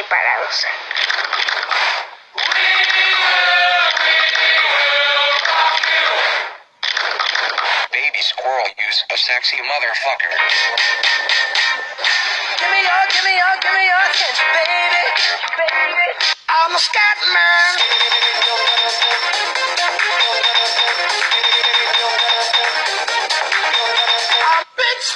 preparados. Baby squirrel use a sexy motherfucker. Give me your attention, baby. I'm a scat man. I'm bitch.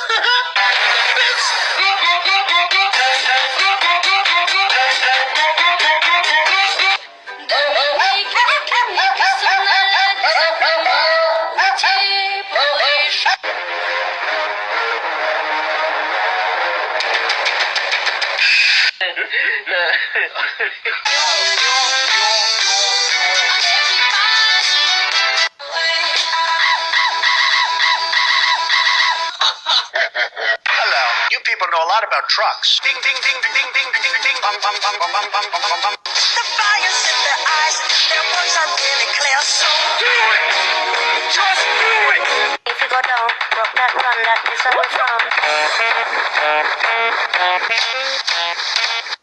Hello. You people know a lot about trucks. Ding, ding, ding, ding, ding, ding, ding, ding, bong, bong, bong, bong, bong, bong, bong, bong. The fires in their eyes, their words are really clear. So do it. Just do it. If you go down, rock that run, that is how it's from.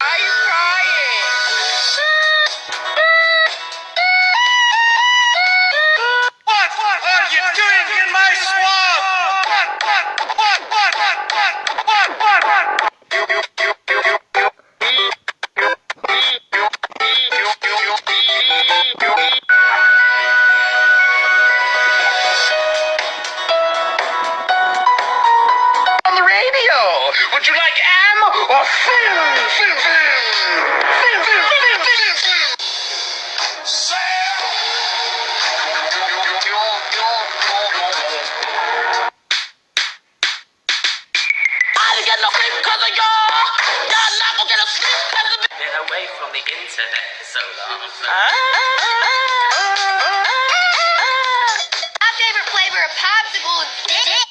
Are you crying? What are you doing in my swamp? On the radio. Would you like am or film? Get away from the internet so long. My favorite flavor of popsicle is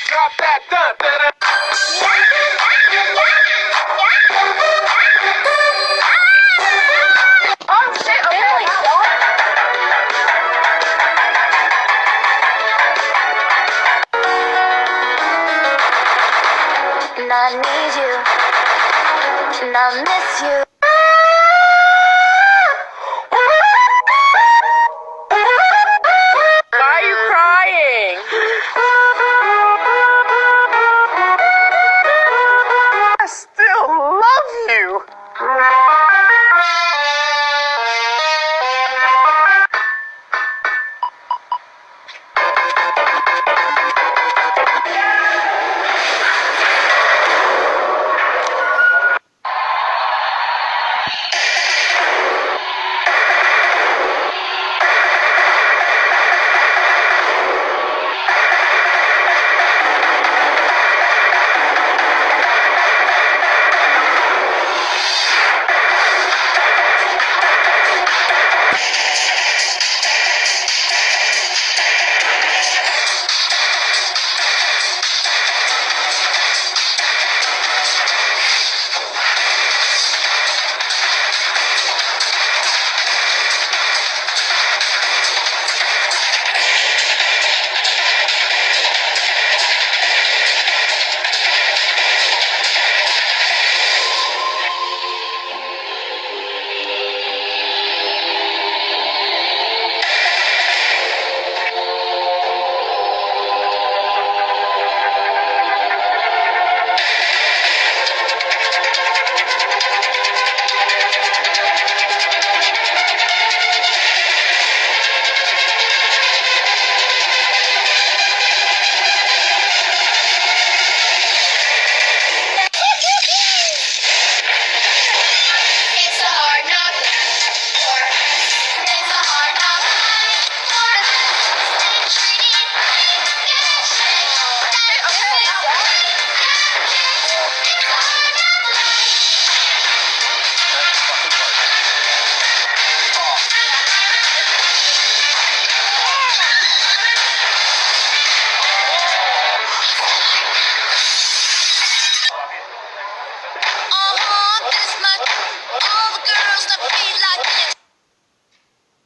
Drop that dun, dun, dun. oh shit, really? And I need you, and I miss you.